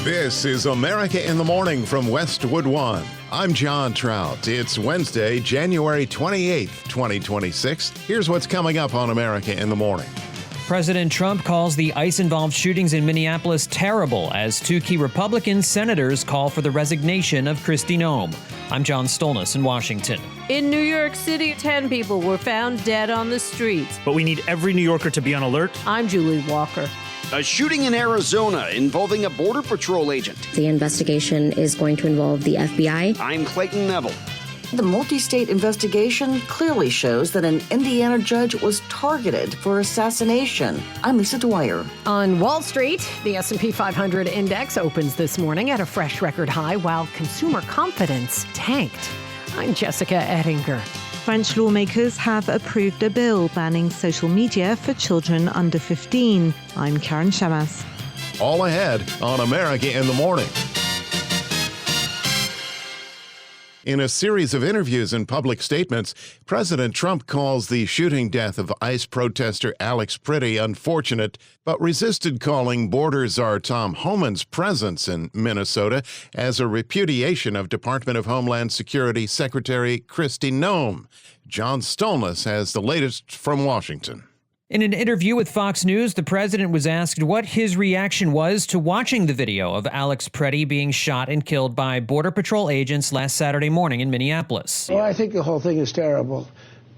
This is America in the Morning from Westwood One. I'm John Trout. It's Wednesday, January 28th, 2026. Here's what's coming up on America in the Morning. President Trump calls the ICE-involved shootings in Minneapolis terrible as two key Republican senators call for the resignation of Kristi Noem. I'm John Stolnis in Washington. In New York City, 10 people were found dead on the streets. But we need every New Yorker to be on alert. I'm Julie Walker. A shooting in Arizona involving a Border Patrol agent. The investigation is going to involve the FBI. I'm Clayton Neville. The multi-state investigation clearly shows that an Indiana judge was targeted for assassination. I'm Lisa Dwyer. On Wall Street, the S&P 500 index opens this morning at a fresh record high while consumer confidence tanked. I'm Jessica Ettinger. French lawmakers have approved a bill banning social media for children under 15. I'm Karen Shamas. All ahead on America in the Morning. In a series of interviews and public statements, President Trump calls the shooting death of ICE protester Alex Pretti unfortunate, but resisted calling Border Czar Tom Homan's presence in Minnesota as a repudiation of Department of Homeland Security Secretary Kristi Noem. John Stolnis has the latest from Washington. In an interview with Fox News, the president was asked what his reaction was to watching the video of Alex Pretti being shot and killed by Border Patrol agents last Saturday morning in Minneapolis. Well, I think the whole thing is terrible.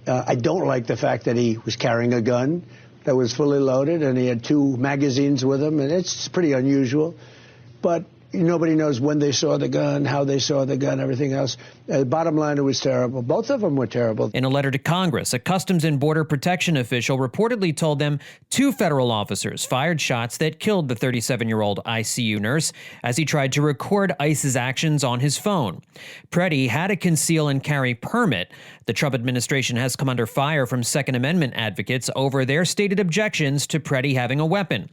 I don't like the fact that he was carrying a gun that was fully loaded and he had 2 magazines with him, and it's pretty unusual. But nobody knows when they saw the gun, how they saw the gun, everything else. Bottom line, it was terrible. Both of them were terrible. In a letter to Congress, a Customs and Border Protection official reportedly told them 2 federal officers fired shots that killed the 37-year-old ICU nurse as he tried to record ICE's actions on his phone. Pretti had a conceal and carry permit. The Trump administration has come under fire from Second Amendment advocates over their stated objections to Pretti having a weapon.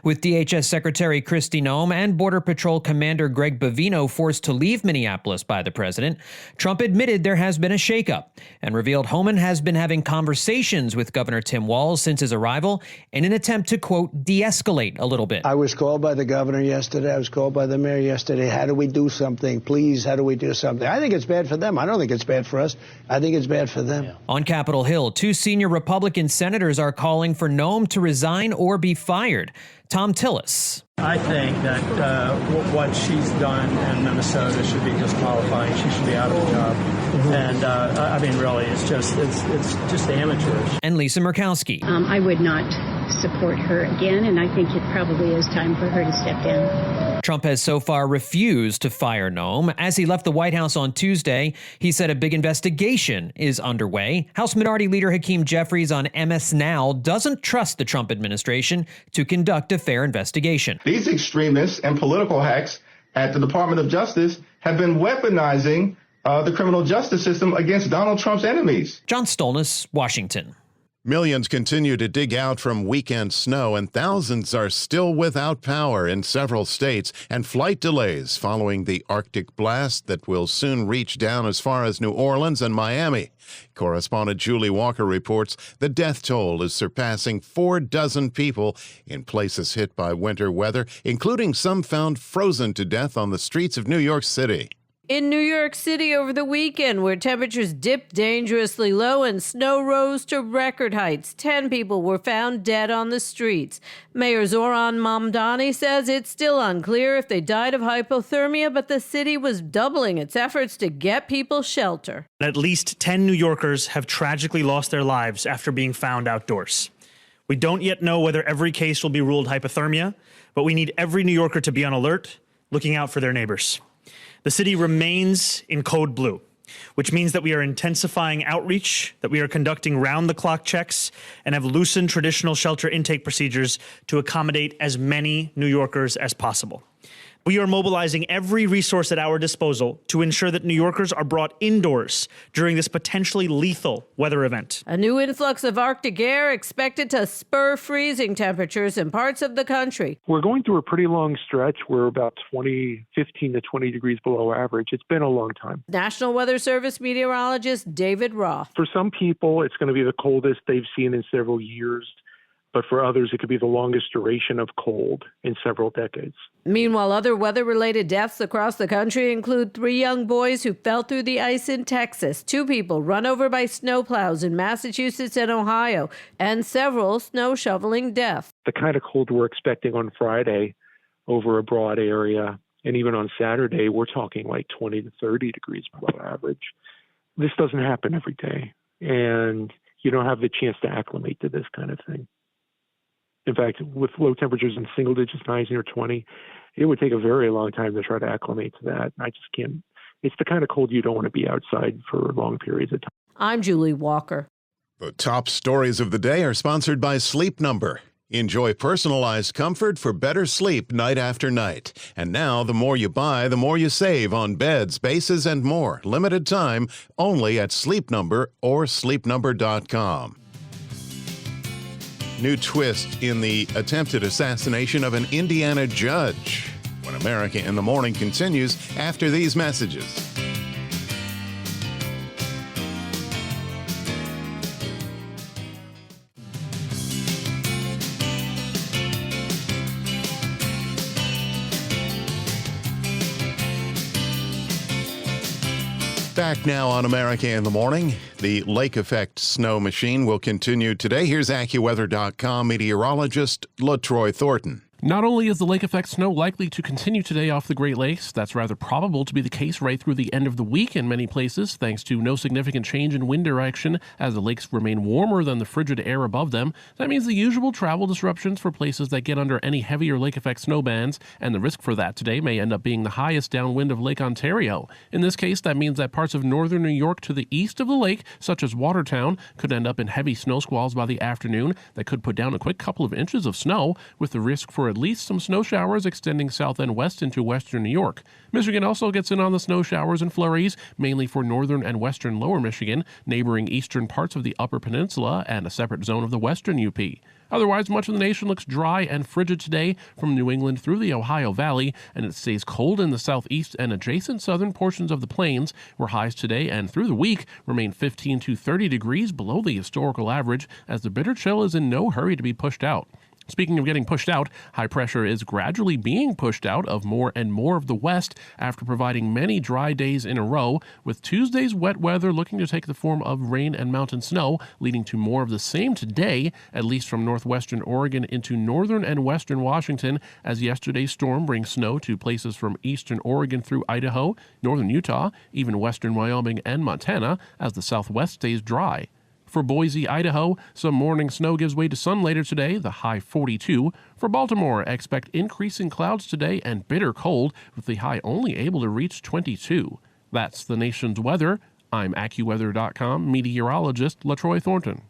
With DHS Secretary Kristi Noem and Border Patrol Commander Greg Bavino forced to leave Minneapolis by the president, Trump admitted there has been a shakeup and revealed Homan has been having conversations with Governor Tim Walz since his arrival in an attempt to, quote, de-escalate a little bit. I was called by the governor yesterday. I was called by the mayor yesterday. How do we do something? Please, how do we do something? I think it's bad for them. I don't think it's bad for us. I think it's bad for them. Yeah. On Capitol Hill, 2 senior Republican senators are calling for Noem to resign or be fired. Tom Tillis. I think that what she's done in Minnesota should be disqualifying. She should be out of the job. And I mean, really, it's just amateurish. And Lisa Murkowski. I would not support her again, and I think it probably is time for her to step down. Trump has so far refused to fire Noem. As he left the White House on Tuesday, he said a big investigation is underway. House Minority Leader Hakeem Jeffries on MS Now doesn't trust the Trump administration to conduct a fair investigation. These extremists and political hacks at the Department of Justice have been weaponizing the criminal justice system against Donald Trump's enemies. John Stolnis, Washington. Millions continue to dig out from weekend snow, and thousands are still without power in several states, and flight delays following the Arctic blast that will soon reach down as far as New Orleans and Miami. Correspondent Julie Walker reports the death toll is surpassing 4 people in places hit by winter weather, including some found frozen to death on the streets of New York City. In New York City over the weekend, where temperatures dipped dangerously low and snow rose to record heights, 10 people were found dead on the streets. Mayor Zoran Mamdani says it's still unclear if they died of hypothermia, but the city was doubling its efforts to get people shelter. At least 10 New Yorkers have tragically lost their lives after being found outdoors. We don't yet know whether every case will be ruled hypothermia, but we need every New Yorker to be on alert, looking out for their neighbors. The city remains in code blue, which means that we are intensifying outreach, that we are conducting round-the-clock checks, and have loosened traditional shelter intake procedures to accommodate as many New Yorkers as possible. We are mobilizing every resource at our disposal to ensure that New Yorkers are brought indoors during this potentially lethal weather event. A new influx of Arctic air expected to spur freezing temperatures in parts of the country. We're going through a pretty long stretch. We're about 15 to 20 degrees below average. It's been a long time. National Weather Service meteorologist David Roth. For some people, it's going to be the coldest they've seen in several years. But for others, it could be the longest duration of cold in several decades. Meanwhile, other weather-related deaths across the country include 3 young boys who fell through the ice in Texas, 2 people run over by snowplows in Massachusetts and Ohio, and several snow shoveling deaths. The kind of cold we're expecting on Friday over a broad area, and even on Saturday, we're talking like 20 to 30 degrees below average. This doesn't happen every day, and you don't have the chance to acclimate to this kind of thing. In fact, with low temperatures in single digits, 19 or 20, it would take a very long time to try to acclimate to that. I just can't. It's the kind of cold you don't want to be outside for long periods of time. I'm Julie Walker. The top stories of the day are sponsored by Sleep Number. Enjoy personalized comfort for better sleep night after night. And now, the more you buy, the more you save on beds, bases, and more. Limited time, only at Sleep Number or sleepnumber.com. New twist in the attempted assassination of an Indiana judge. When America in the Morning continues after these messages. Back now on America in the Morning. The lake effect snow machine will continue today. Here's AccuWeather.com meteorologist LaTroy Thornton. Not only is the lake effect snow likely to continue today off the Great Lakes, that's rather probable to be the case right through the end of the week in many places, thanks to no significant change in wind direction as the lakes remain warmer than the frigid air above them. That means the usual travel disruptions for places that get under any heavier lake effect snow bands, and the risk for that today may end up being the highest downwind of Lake Ontario. In this case, that means that parts of northern New York to the east of the lake, such as Watertown, could end up in heavy snow squalls by the afternoon that could put down a quick couple of inches of snow, with the risk for at least some snow showers extending south and west into western New York. Michigan also gets in on the snow showers and flurries, mainly for northern and western lower Michigan, neighboring eastern parts of the Upper Peninsula, and a separate zone of the western UP. Otherwise, much of the nation looks dry and frigid today from New England through the Ohio Valley, and it stays cold in the southeast and adjacent southern portions of the plains, where highs today and through the week remain 15 to 30 degrees below the historical average, as the bitter chill is in no hurry to be pushed out. Speaking of getting pushed out, high pressure is gradually being pushed out of more and more of the west after providing many dry days in a row, with Tuesday's wet weather looking to take the form of rain and mountain snow, leading to more of the same today, at least from northwestern Oregon into northern and western Washington, as yesterday's storm brings snow to places from eastern Oregon through Idaho, northern Utah, even western Wyoming and Montana, as the southwest stays dry. For Boise, Idaho, some morning snow gives way to sun later today, the high 42. For Baltimore, expect increasing clouds today and bitter cold, with the high only able to reach 22. That's the nation's weather. I'm AccuWeather.com meteorologist LaTroy Thornton.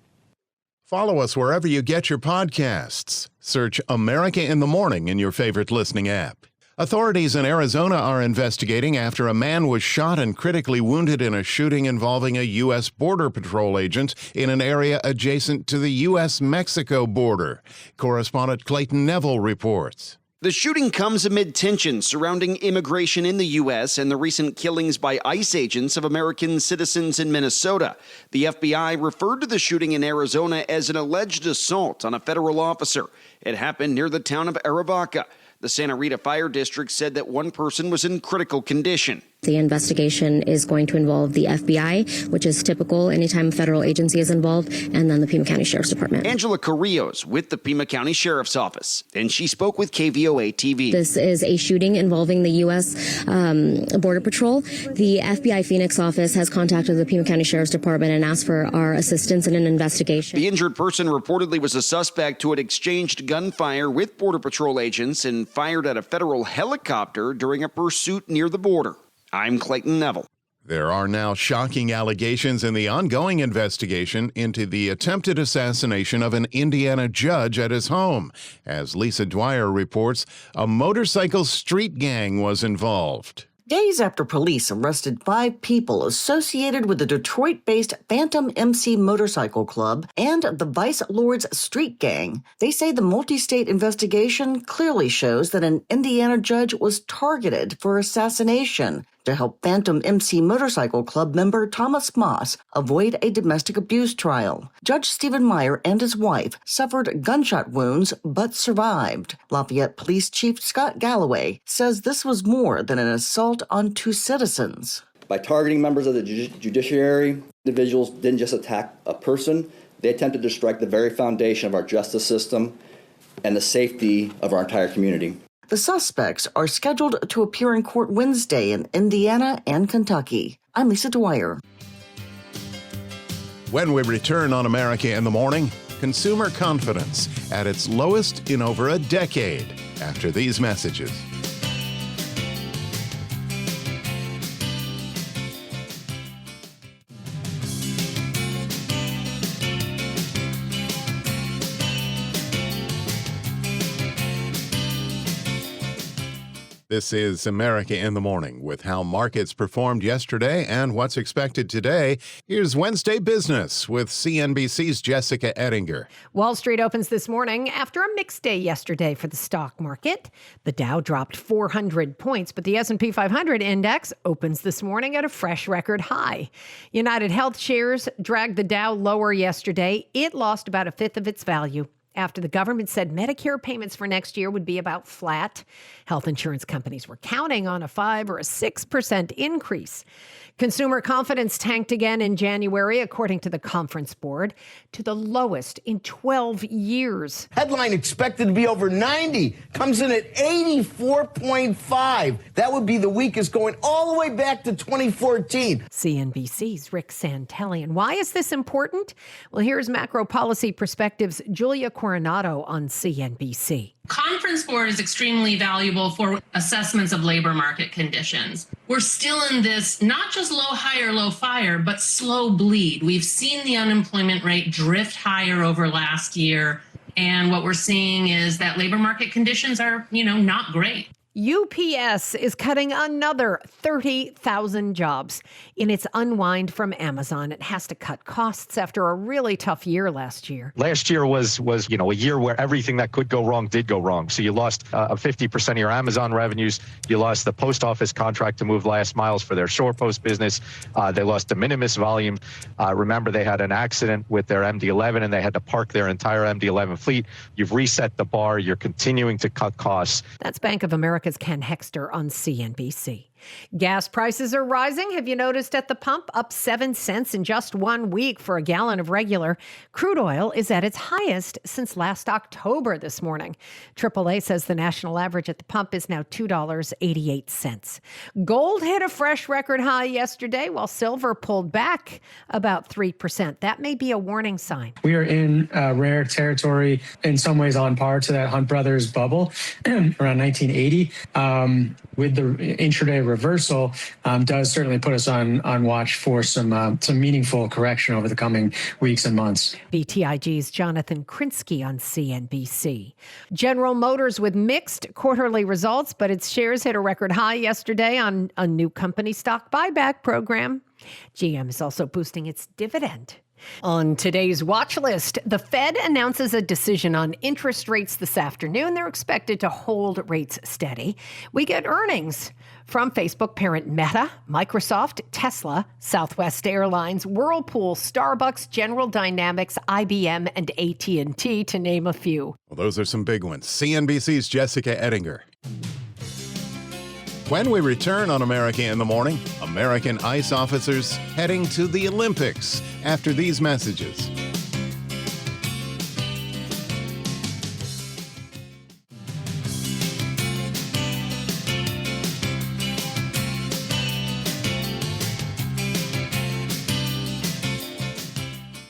Follow us wherever you get your podcasts. Search America in the Morning in your favorite listening app. Authorities in Arizona are investigating after a man was shot and critically wounded in a shooting involving a U.S. Border Patrol agent in an area adjacent to the U.S.-Mexico border. Correspondent Clayton Neville reports. The shooting comes amid tensions surrounding immigration in the U.S. and the recent killings by ICE agents of American citizens in Minnesota. The FBI referred to the shooting in Arizona as an alleged assault on a federal officer. It happened near the town of Arivaca. The Santa Rita Fire District said that one person was in critical condition. The investigation is going to involve the FBI, which is typical anytime a federal agency is involved, and then the Pima County Sheriff's Department. Angela Carrillo's with the Pima County Sheriff's Office, and she spoke with KVOA TV. This is a shooting involving the U.S. Border Patrol. The FBI Phoenix office has contacted the Pima County Sheriff's Department and asked for our assistance in an investigation. The injured person reportedly was a suspect who had exchanged gunfire with Border Patrol agents and fired at a federal helicopter during a pursuit near the border. I'm Clayton Neville. There are now shocking allegations in the ongoing investigation into the attempted assassination of an Indiana judge at his home. As Lisa Dwyer reports, a motorcycle street gang was involved. Days after police arrested 5 people associated with the Detroit-based Phantom MC Motorcycle Club and the Vice Lords Street Gang, they say the multi-state investigation clearly shows that an Indiana judge was targeted for assassination. to help Phantom MC Motorcycle Club member Thomas Moss avoid a domestic abuse trial. Judge Stephen Meyer and his wife suffered gunshot wounds but survived. Lafayette Police Chief Scott Galloway says this was more than an assault on two citizens. By targeting members of the judiciary, individuals didn't just attack a person, they attempted to strike the very foundation of our justice system and the safety of our entire community. The suspects are scheduled to appear in court Wednesday in Indiana and Kentucky. I'm Lisa Dwyer. When we return on America in the Morning, consumer confidence at its lowest in over a decade after these messages. This is America in the Morning with how markets performed yesterday and what's expected today. Here's Wednesday Business with CNBC's Jessica Ettinger. Wall Street opens this morning after a mixed day yesterday for the stock market. The Dow dropped 400 points, but the S&P 500 index opens this morning at a fresh record high. United Health shares dragged the Dow lower yesterday. It lost about a fifth of its value after the government said Medicare payments for next year would be about flat. Health insurance companies were counting on a 5 or a 6% increase. Consumer confidence tanked again in January, according to the Conference Board, to the lowest in 12 years. Headline expected to be over 90, comes in at 84.5. That would be the weakest going all the way back to 2014. CNBC's Rick Santellian. Why is this important? Well, here's Macro Policy Perspectives' Julia Coronado on CNBC. Conference Board is extremely valuable for assessments of labor market conditions. We're still in this not just low hire, low fire, but slow bleed. We've seen the unemployment rate drift higher over last year. And what we're seeing is that labor market conditions are, not great. UPS is cutting another 30,000 jobs in its unwind from Amazon. It has to cut costs after a really tough year last year. Last year was a year where everything that could go wrong did go wrong. So you lost 50% of your Amazon revenues. You lost the post office contract to move last miles for their shore post business. They lost de minimis volume. Remember, they had an accident with their MD-11 and they had to park their entire MD-11 fleet. You've reset the bar. You're continuing to cut costs. That's Bank of America's Ken Hexter on CNBC. Gas prices are rising. Have you noticed at the pump? Up 7 cents in just 1 week for a gallon of regular. Crude oil is at its highest since last October this morning. AAA says the national average at the pump is now $2.88. Gold hit a fresh record high yesterday, while silver pulled back about 3%. That may be a warning sign. We are in rare territory, in some ways on par to that Hunt Brothers bubble around 1980. With the intraday reversal, does certainly put us on watch for some meaningful correction over the coming weeks and months. BTIG's Jonathan Krinsky on CNBC. General Motors with mixed quarterly results, but its shares hit a record high yesterday on a new company stock buyback program. GM is also boosting its dividend. On today's watch list, the Fed announces a decision on interest rates this afternoon. They're expected to hold rates steady. We get earnings from Facebook parent Meta, Microsoft, Tesla, Southwest Airlines, Whirlpool, Starbucks, General Dynamics, IBM, and AT&T, to name a few. Well, those are some big ones. CNBC's Jessica Ettinger. When we return on America in the Morning, American ice officers heading to the Olympics after these messages.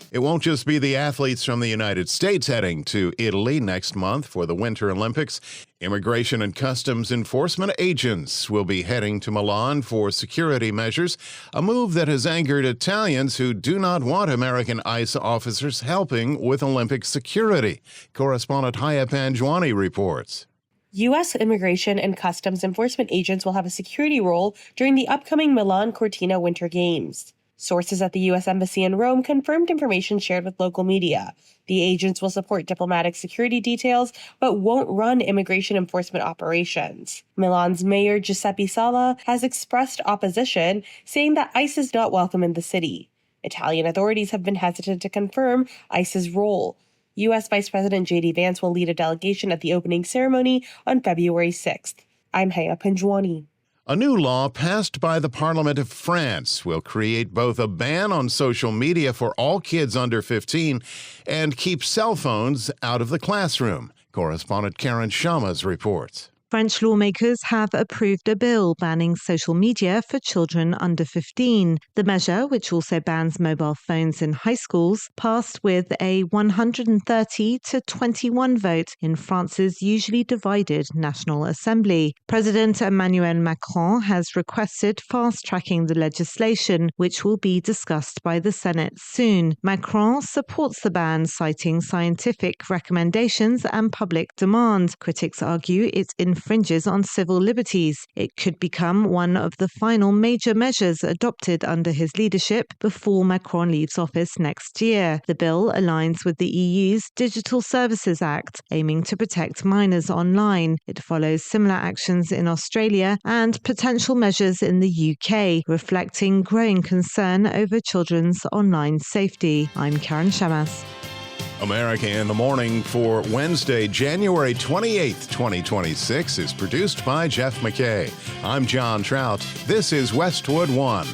It won't just be the athletes from the United States heading to Italy next month for the Winter Olympics. Immigration and Customs Enforcement agents will be heading to Milan for security measures, a move that has angered Italians who do not want American ICE officers helping with Olympic security. Correspondent Haya Panjwani reports. U.S. Immigration and Customs Enforcement agents will have a security role during the upcoming Milan Cortina Winter Games. Sources at the U.S. Embassy in Rome confirmed information shared with local media. The agents will support diplomatic security details, but won't run immigration enforcement operations. Milan's mayor Giuseppe Sala has expressed opposition, saying that ICE is not welcome in the city. Italian authorities have been hesitant to confirm ICE's role. U.S. Vice President J.D. Vance will lead a delegation at the opening ceremony on February 6th. I'm Haya Pinjwani. A new law passed by the Parliament of France will create both a ban on social media for all kids under 15 and keep cell phones out of the classroom. Correspondent Karen Shamas reports. French lawmakers have approved a bill banning social media for children under 15. The measure, which also bans mobile phones in high schools, passed with a 130 to 21 vote in France's usually divided National Assembly. President Emmanuel Macron has requested fast-tracking the legislation, which will be discussed by the Senate soon. Macron supports the ban, citing scientific recommendations and public demand. Critics argue it infringes on civil liberties. It could become one of the final major measures adopted under his leadership before Macron leaves office next year. The bill aligns with the EU's Digital Services Act, aiming to protect minors online. It follows similar actions in Australia and potential measures in the UK, reflecting growing concern over children's online safety. I'm Karen Shamas. America in the Morning for Wednesday, January 28th, 2026 is produced by Jeff McKay. I'm John Trout. This is Westwood One.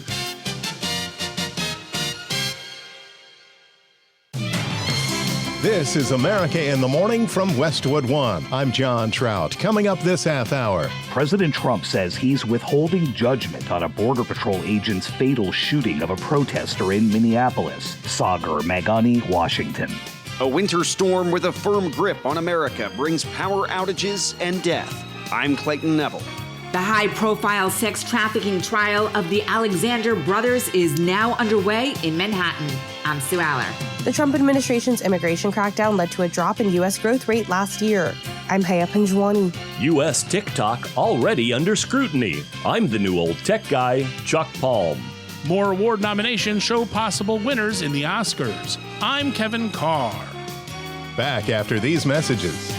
This is America in the Morning from Westwood One. I'm John Trout. Coming up this half hour. President Trump says he's withholding judgment on a Border Patrol agent's fatal shooting of a protester in Minneapolis. Sagar Magani, Washington. A winter storm with a firm grip on America brings power outages and death. I'm Clayton Neville. The high-profile sex trafficking trial of the Alexander brothers is now underway in Manhattan. I'm Sue Aller. The Trump administration's immigration crackdown led to a drop in U.S. growth rate last year. I'm Haya Pinjwani. U.S. TikTok already under scrutiny. I'm the new old tech guy, Chuck Palm. More award nominations show possible winners in the Oscars. I'm Kevin Carr. Back after these messages.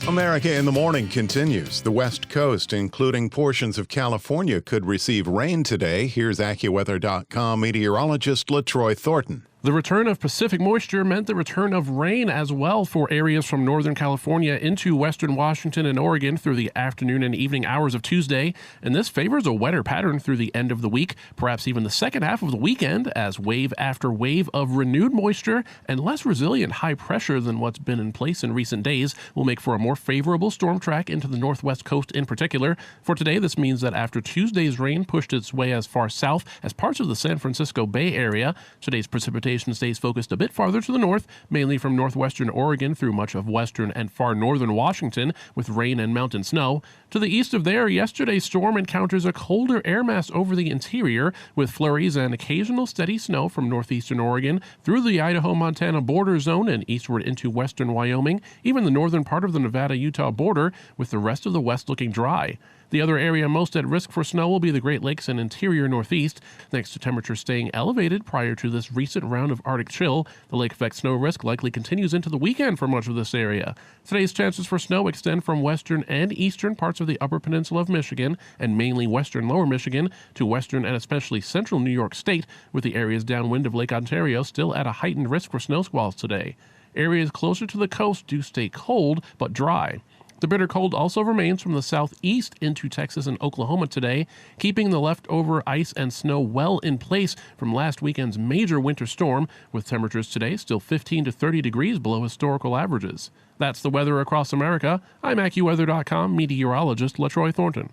America in the Morning continues. The West Coast, including portions of California, could receive rain today. Here's AccuWeather.com meteorologist LaTroy Thornton. The return of Pacific moisture meant the return of rain as well for areas from Northern California into Western Washington and Oregon through the afternoon and evening hours of Tuesday. And this favors a wetter pattern through the end of the week, perhaps even the second half of the weekend, as wave after wave of renewed moisture and less resilient high pressure than what's been in place in recent days will make for a more favorable storm track into the northwest coast in particular. For today, this means that after Tuesday's rain pushed its way as far south as parts of the San Francisco Bay Area, today's precipitation stays focused a bit farther to the north, mainly from northwestern Oregon through much of western and far northern Washington, with rain and mountain snow. To the east of there, yesterday's storm encounters a colder air mass over the interior, with flurries and occasional steady snow from northeastern Oregon through the Idaho-Montana border zone and eastward into western Wyoming, even the northern part of the Nevada-Utah border, with the rest of the west looking dry. The other area most at risk for snow will be the Great Lakes and interior Northeast, thanks to temperatures staying elevated prior to this recent round of Arctic chill. The lake effect snow risk likely continues into the weekend for much of this area. Today's chances for snow extend from western and eastern parts of the Upper Peninsula of Michigan and mainly western Lower Michigan to western and especially central New York State, with the areas downwind of Lake Ontario still at a heightened risk for snow squalls today. Areas closer to the coast do stay cold but dry. The bitter cold also remains from the southeast into Texas and Oklahoma today, keeping the leftover ice and snow well in place from last weekend's major winter storm, with temperatures today still 15 to 30 degrees below historical averages. That's the weather across America. I'm AccuWeather.com meteorologist LaTroy Thornton.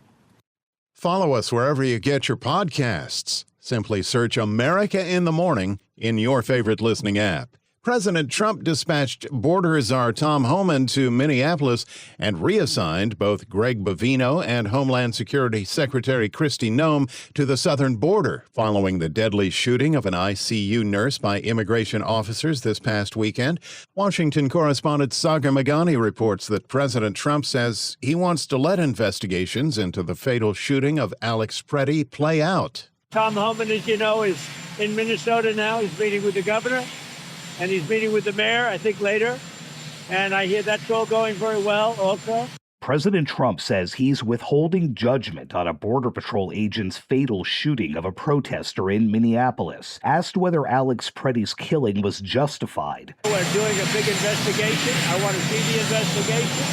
Follow us wherever you get your podcasts. Simply search America in the Morning in your favorite listening app. President Trump dispatched Border Czar Tom Homan to Minneapolis and reassigned both Greg Bovino and Homeland Security Secretary Kristi Noem to the southern border following the deadly shooting of an ICU nurse by immigration officers this past weekend. Washington correspondent Sagar Meghani reports that President Trump says he wants to let investigations into the fatal shooting of Alex Pretti play out. Tom Homan, as you know, is in Minnesota now. He's meeting with the governor. And he's meeting with the mayor, I think, later. And I hear that's all going very well also. President Trump says he's withholding judgment on a Border Patrol agent's fatal shooting of a protester in Minneapolis. Asked whether Alex Pretti's killing was justified. We're doing a big investigation. I want to see the investigation.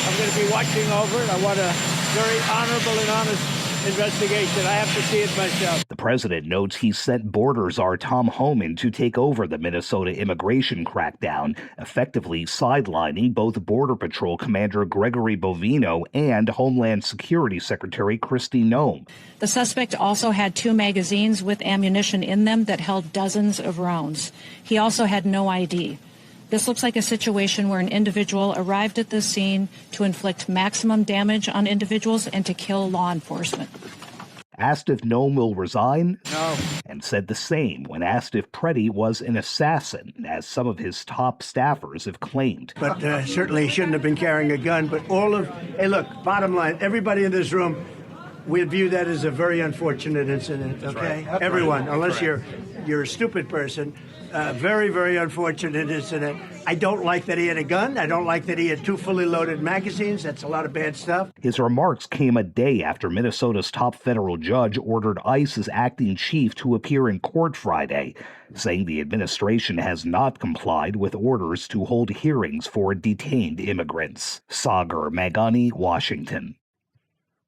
I'm going to be watching over it. I want a very honorable and honest investigation. I have to see it myself. The president notes he sent Border Czar Tom Homan to take over the Minnesota immigration crackdown, effectively sidelining both Border Patrol Commander Gregory Bovino and Homeland Security Secretary Kristi Noem. The suspect also had 2 magazines with ammunition in them that held dozens of rounds. He also had no ID. This looks like a situation where an individual arrived at the scene to inflict maximum damage on individuals and to kill law enforcement. Asked if Noem will resign, no, and said the same when asked if Pretti was an assassin, as some of his top staffers have claimed. But certainly he shouldn't have been carrying a gun. But hey, look, bottom line, everybody in this room, we view that as a very unfortunate incident, okay? Right. Everyone, unless you're a stupid person. Very, very unfortunate incident. I don't like that he had a gun. I don't like that he had 2 fully loaded magazines. That's a lot of bad stuff. His remarks came a day after Minnesota's top federal judge ordered ICE's acting chief to appear in court Friday, saying the administration has not complied with orders to hold hearings for detained immigrants. Sagar Meghani, Washington.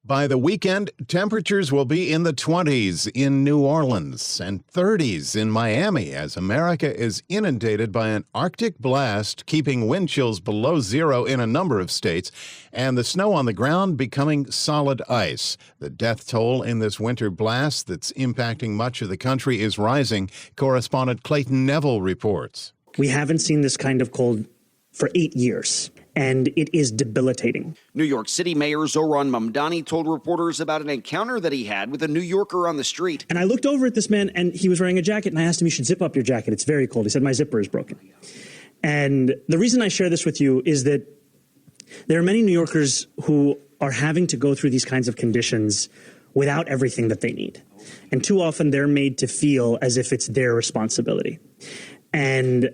By the weekend, temperatures will be in the 20s in New Orleans and 30s in Miami as America is inundated by an Arctic blast, keeping wind chills below zero in a number of states, and the snow on the ground becoming solid ice. The death toll in this winter blast that's impacting much of the country is rising. Correspondent Clayton Neville reports. We haven't seen this kind of cold for 8 years. And it is debilitating. New York City Mayor Zohran Mamdani told reporters about an encounter that he had with a New Yorker on the street. And I looked over at this man, and he was wearing a jacket, and I asked him, "You should zip up your jacket. It's very cold." He said, "My zipper is broken." And the reason I share this with you is that there are many New Yorkers who are having to go through these kinds of conditions without everything that they need. And too often they're made to feel as if it's their responsibility. And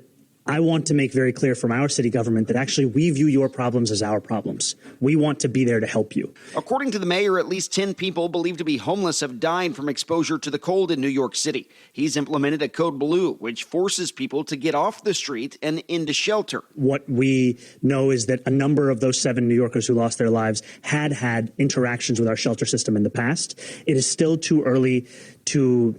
I want to make very clear from our city government that actually we view your problems as our problems. We want to be there to help you. According to the mayor, at least 10 people believed to be homeless have died from exposure to the cold in New York City. He's implemented a Code Blue, which forces people to get off the street and into shelter. What we know is that a number of those 7 New Yorkers who lost their lives had interactions with our shelter system in the past. It is still too early to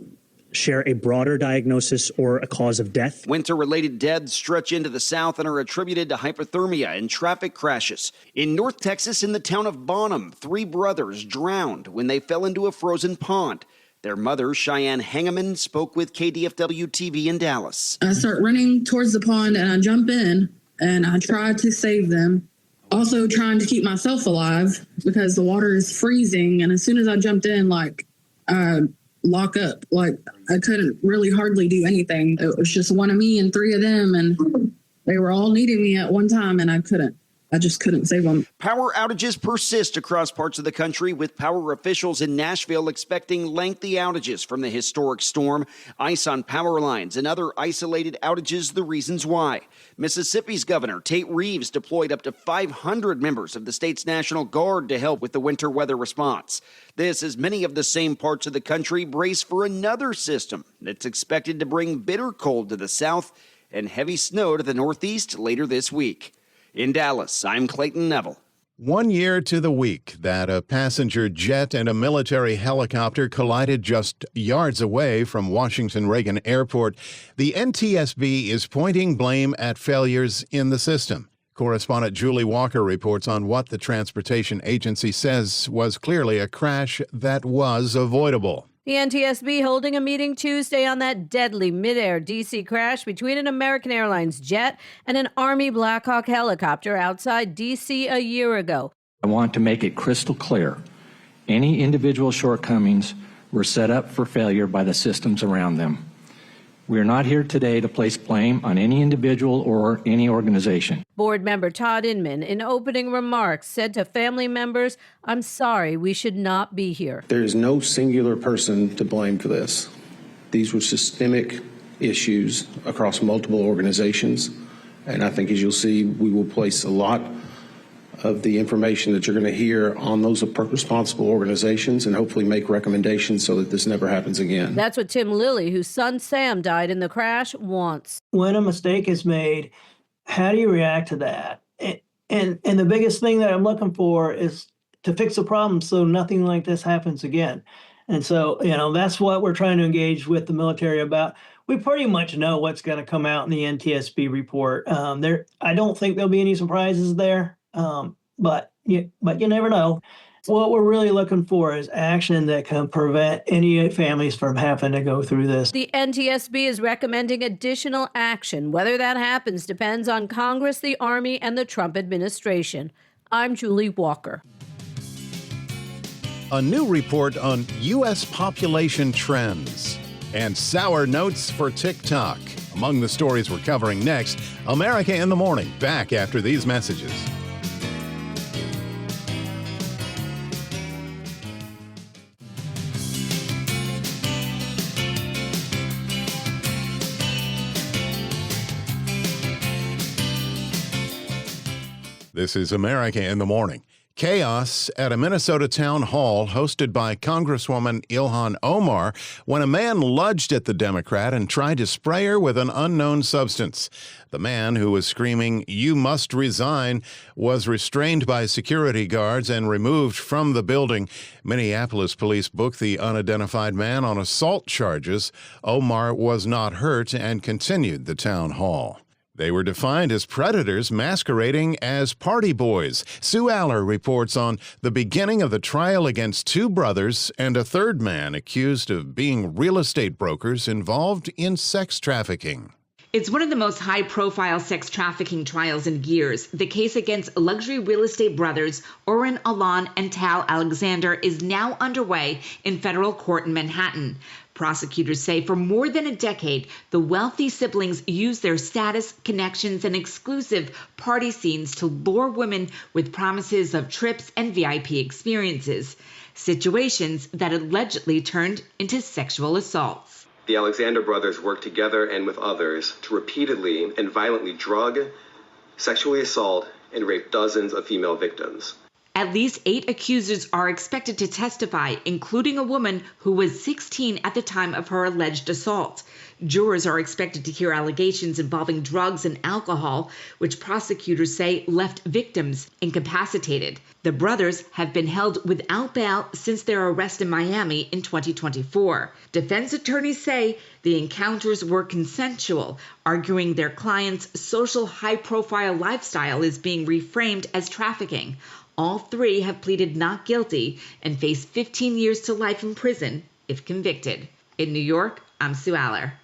share a broader diagnosis or a cause of death. Winter-related deaths stretch into the south and are attributed to hypothermia and traffic crashes. In North Texas, in the town of Bonham, 3 brothers drowned when they fell into a frozen pond. Their mother, Cheyenne Hangeman, spoke with KDFW-TV in Dallas. I start running towards the pond and I jump in and I try to save them. Also trying to keep myself alive because the water is freezing. And as soon as I jumped in, lock up. I couldn't really hardly do anything. It was just one of me and 3 of them, and they were all needing me at one time, and I just couldn't save them. Power outages persist across parts of the country, with power officials in Nashville expecting lengthy outages from the historic storm. Ice on power lines and other isolated outages the reasons why. Mississippi's Governor Tate Reeves deployed up to 500 members of the state's National Guard to help with the winter weather response. This as many of the same parts of the country brace for another system that's expected to bring bitter cold to the south and heavy snow to the northeast later this week. In Dallas, I'm Clayton Neville. 1 year to the week that a passenger jet and a military helicopter collided just yards away from Washington Reagan Airport, the NTSB is pointing blame at failures in the system. Correspondent Julie Walker reports on what the transportation agency says was clearly a crash that was avoidable. The NTSB holding a meeting Tuesday on that deadly midair D.C. crash between an American Airlines jet and an Army Black Hawk helicopter outside D.C. a year ago. I want to make it crystal clear. Any individual shortcomings were set up for failure by the systems around them. We are not here today to place blame on any individual or any organization. Board member Todd Inman, in opening remarks, said to family members, "I'm sorry, we should not be here." There is no singular person to blame for this. These were systemic issues across multiple organizations, and I think, as you'll see, we will place a lot of the information that you're going to hear on those responsible organizations and hopefully make recommendations so that this never happens again. That's what Tim Lilly, whose son Sam died in the crash, wants. When a mistake is made, how do you react to that? And the biggest thing that I'm looking for is to fix the problem so nothing like this happens again. And so, that's what we're trying to engage with the military about. We pretty much know what's going to come out in the NTSB report. I don't think there'll be any surprises there. But you never know. What we're really looking for is action that can prevent any families from having to go through this. The NTSB is recommending additional action. Whether that happens depends on Congress, the Army, and the Trump administration. I'm Julie Walker. A new report on U.S. population trends and sour notes for TikTok. Among the stories we're covering next, America in the Morning, back after these messages. This is America in the Morning. Chaos at a Minnesota town hall hosted by Congresswoman Ilhan Omar when a man lunged at the Democrat and tried to spray her with an unknown substance. The man, who was screaming, "You must resign," was restrained by security guards and removed from the building. Minneapolis police booked the unidentified man on assault charges. Omar was not hurt and continued the town hall. They were defined as predators masquerading as party boys. Sue Aller reports on the beginning of the trial against two brothers and a third man accused of being real estate brokers involved in sex trafficking. It's one of the most high-profile sex trafficking trials in years. The case against luxury real estate brothers Oren, Ilhan, and Tal Alexander is now underway in federal court in Manhattan. Prosecutors say for more than a decade, the wealthy siblings used their status, connections, and exclusive party scenes to lure women with promises of trips and VIP experiences, situations that allegedly turned into sexual assaults. The Alexander brothers worked together and with others to repeatedly and violently drug, sexually assault, and rape dozens of female victims. At least 8 accusers are expected to testify, including a woman who was 16 at the time of her alleged assault. Jurors are expected to hear allegations involving drugs and alcohol, which prosecutors say left victims incapacitated. The brothers have been held without bail since their arrest in Miami in 2024. Defense attorneys say the encounters were consensual, arguing their client's social high-profile lifestyle is being reframed as trafficking. All 3 have pleaded not guilty and face 15 years to life in prison if convicted. In New York, I'm Sue Aller.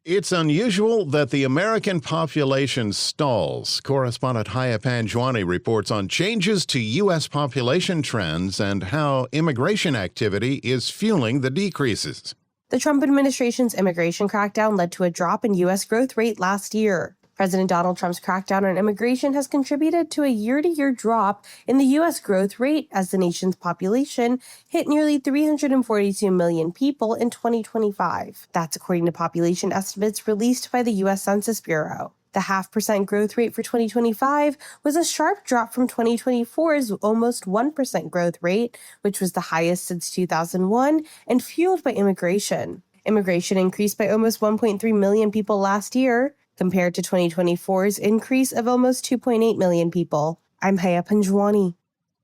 It's unusual that the American population stalls. Correspondent Haya Panjwani reports on changes to U.S. population trends and how immigration activity is fueling the decreases. The Trump administration's immigration crackdown led to a drop in U.S. growth rate last year. President Donald Trump's crackdown on immigration has contributed to a year-to-year drop in the U.S. growth rate as the nation's population hit nearly 342 million people in 2025. That's according to population estimates released by the U.S. Census Bureau. The 0.5% growth rate for 2025 was a sharp drop from 2024's almost 1% growth rate, which was the highest since 2001 and fueled by immigration. Immigration increased by almost 1.3 million people last year, compared to 2024's increase of almost 2.8 million people. I'm Haya Panjwani.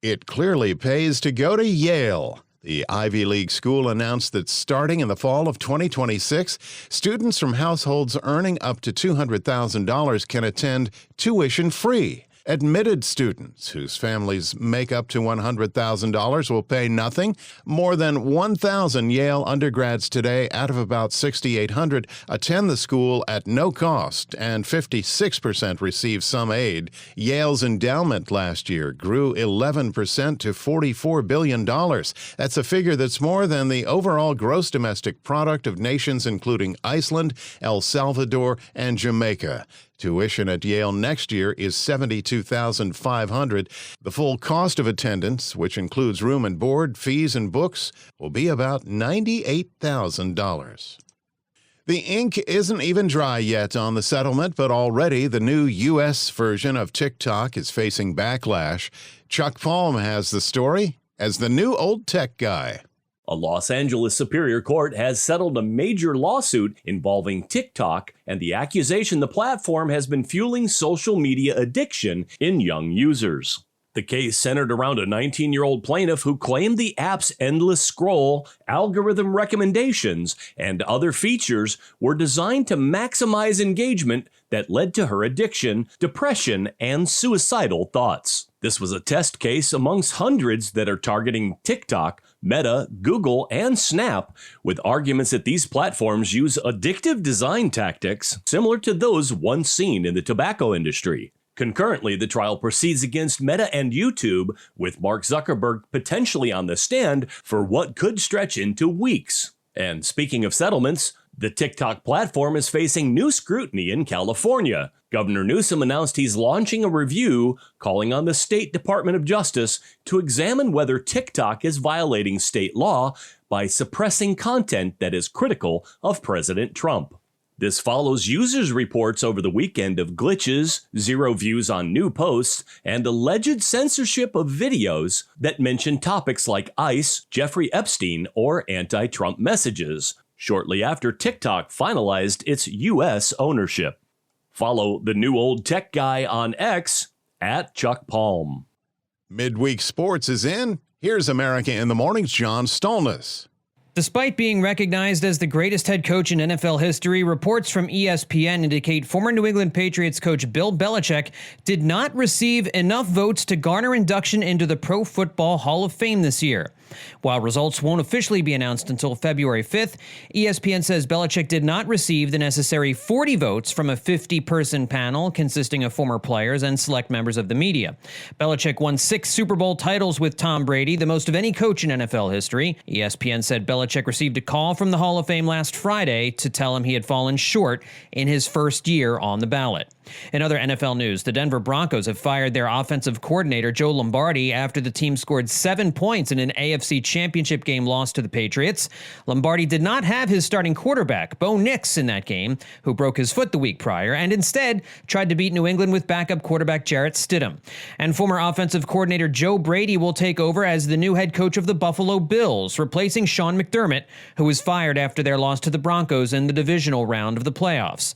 It clearly pays to go to Yale. The Ivy League school announced that starting in the fall of 2026, students from households earning up to $200,000 can attend tuition-free. Admitted students whose families make up to $100,000 will pay nothing. More than 1,000 Yale undergrads today, out of about 6,800, attend the school at no cost, and 56% receive some aid. Yale's endowment last year grew 11% to $44 billion. That's a figure that's more than the overall gross domestic product of nations including Iceland, El Salvador, and Jamaica. Tuition at Yale next year is $72,500. The full cost of attendance, which includes room and board, fees, and books, will be about $98,000. The ink isn't even dry yet on the settlement, but already the new U.S. version of TikTok is facing backlash. Chuck Palm has the story as the new old tech guy. A Los Angeles Superior Court has settled a major lawsuit involving TikTok and the accusation the platform has been fueling social media addiction in young users. The case centered around a 19-year-old plaintiff who claimed the app's endless scroll, algorithm recommendations, and other features were designed to maximize engagement that led to her addiction, depression, and suicidal thoughts. This was a test case amongst hundreds that are targeting TikTok, Meta, Google, and Snap, with arguments that these platforms use addictive design tactics similar to those once seen in the tobacco industry. Concurrently, the trial proceeds against Meta and YouTube, with Mark Zuckerberg potentially on the stand for what could stretch into weeks. And speaking of settlements, the TikTok platform is facing new scrutiny in California. Governor Newsom announced he's launching a review calling on the State Department of Justice to examine whether TikTok is violating state law by suppressing content that is critical of President Trump. This follows users' reports over the weekend of glitches, zero views on new posts, and alleged censorship of videos that mention topics like ICE, Jeffrey Epstein, or anti-Trump messages, shortly after TikTok finalized its U.S. ownership. Follow the new old tech guy on X at Chuck Palm. Midweek Sports is in. Here's America in the Morning's John Stolnis. Despite being recognized as the greatest head coach in NFL history, reports from ESPN indicate former New England Patriots coach Bill Belichick did not receive enough votes to garner induction into the Pro Football Hall of Fame this year. While results won't officially be announced until February 5th, ESPN says Belichick did not receive the necessary 40 votes from a 50-person panel consisting of former players and select members of the media. Belichick won 6 Super Bowl titles with Tom Brady, the most of any coach in NFL history. ESPN said Belichick received a call from the Hall of Fame last Friday to tell him he had fallen short in his first year on the ballot. In other NFL news, the Denver Broncos have fired their offensive coordinator Joe Lombardi after the team scored 7 points in an AFC Championship game loss to the Patriots. Lombardi did not have his starting quarterback, Bo Nix, in that game, who broke his foot the week prior, and instead tried to beat New England with backup quarterback Jarrett Stidham. And former offensive coordinator Joe Brady will take over as the new head coach of the Buffalo Bills, replacing Sean McDermott, who was fired after their loss to the Broncos in the divisional round of the playoffs.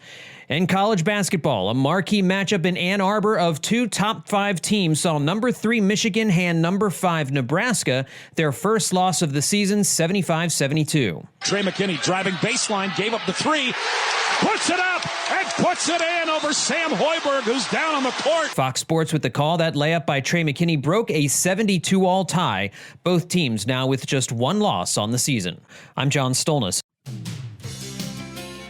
In college basketball, a marquee matchup in Ann Arbor of 2 top 5 teams saw number 3 Michigan hand number 5 Nebraska their first loss of the season, 75-72. Trey McKinney driving baseline, gave up the 3, puts it up, and puts it in over Sam Hoiberg, who's down on the court. Fox Sports with the call that layup by Trey McKinney broke a 72-all tie, both teams now with just 1 loss on the season. I'm John Stolnis.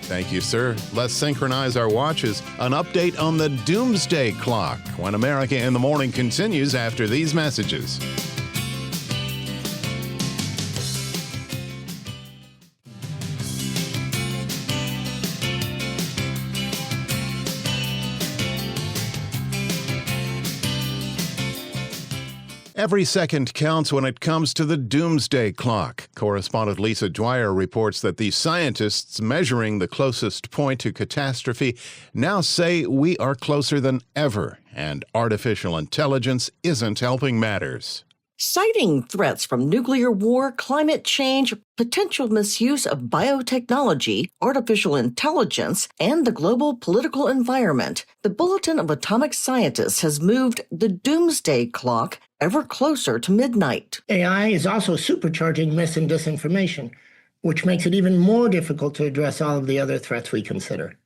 Thank you, sir. Let's synchronize our watches. An update on the doomsday clock when America in the Morning continues after these messages. Every second counts when it comes to the doomsday clock. Correspondent Lisa Dwyer reports that the scientists measuring the closest point to catastrophe now say we are closer than ever, and artificial intelligence isn't helping matters. Citing threats from nuclear war, climate change, potential misuse of biotechnology, artificial intelligence, and the global political environment, the Bulletin of Atomic Scientists has moved the doomsday clock ever closer to midnight. AI is also supercharging mis and disinformation, which makes it even more difficult to address all of the other threats we consider.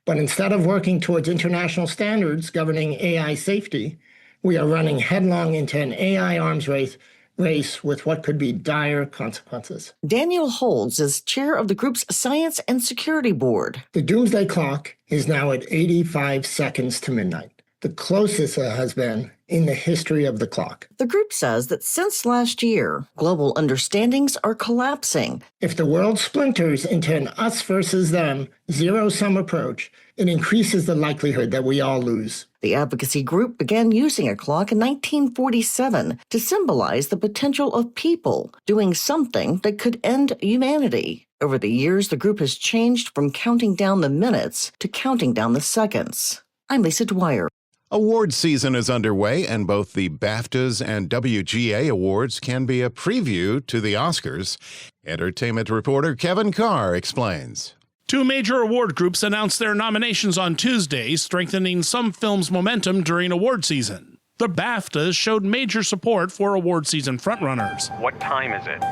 But instead of working towards international standards governing AI safety, we are running headlong into an AI arms race with what could be dire consequences. Daniel Holds is chair of the group's Science and Security Board. The doomsday clock is now at 85 seconds to midnight, the closest it has been in the history of the clock. The group says that since last year, global understandings are collapsing. If the world splinters into an us versus them, zero-sum approach, it increases the likelihood that we all lose. The advocacy group began using a clock in 1947 to symbolize the potential of people doing something that could end humanity. Over the years, the group has changed from counting down the minutes to counting down the seconds. I'm Lisa Dwyer. Award season is underway, and both the BAFTAs and WGA awards can be a preview to the Oscars. Entertainment reporter Kevin Carr explains. Two major award groups announced their nominations on Tuesday, strengthening some films' momentum during award season. The BAFTAs showed major support for award season frontrunners. What time is it?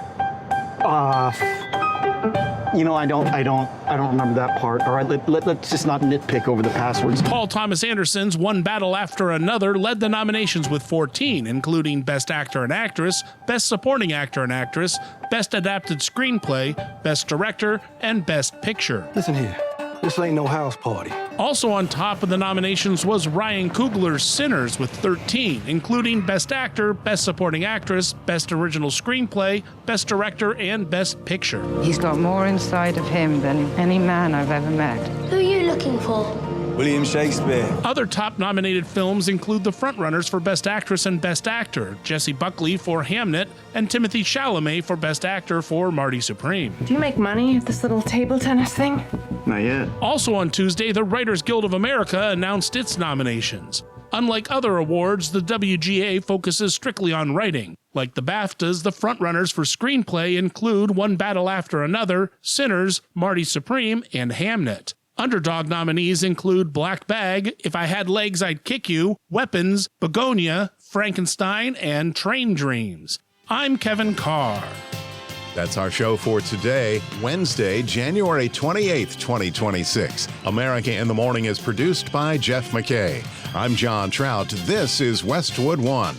I don't remember that part. All right, let's just not nitpick over the passwords. Paul Thomas Anderson's One Battle After Another led the nominations with 14, including Best Actor and Actress, Best Supporting Actor and Actress, Best Adapted Screenplay, Best Director, and Best Picture. Listen here, this ain't no house party. Also on top of the nominations was Ryan Coogler's Sinners with 13, including Best Actor, Best Supporting Actress, Best Original Screenplay, Best Director, and Best Picture. He's got more inside of him than any man I've ever met. Who are you looking for? William Shakespeare. Other top nominated films include the frontrunners for Best Actress and Best Actor, Jessie Buckley for Hamnet, and Timothée Chalamet for Best Actor for Marty Supreme. Do you make money at this little table tennis thing? Not yet. Also on Tuesday, the Writers Guild of America announced its nominations. Unlike other awards, the WGA focuses strictly on writing. Like the BAFTAs, the frontrunners for screenplay include One Battle After Another, Sinners, Marty Supreme, and Hamnet. Underdog nominees include Black Bag, If I Had Legs I'd Kick You, Weapons, Begonia, Frankenstein, and Train Dreams. I'm Kevin Carr. That's our show for today, Wednesday, January 28th, 2026. America in the Morning is produced by Jeff McKay. I'm John Trout. This is Westwood One.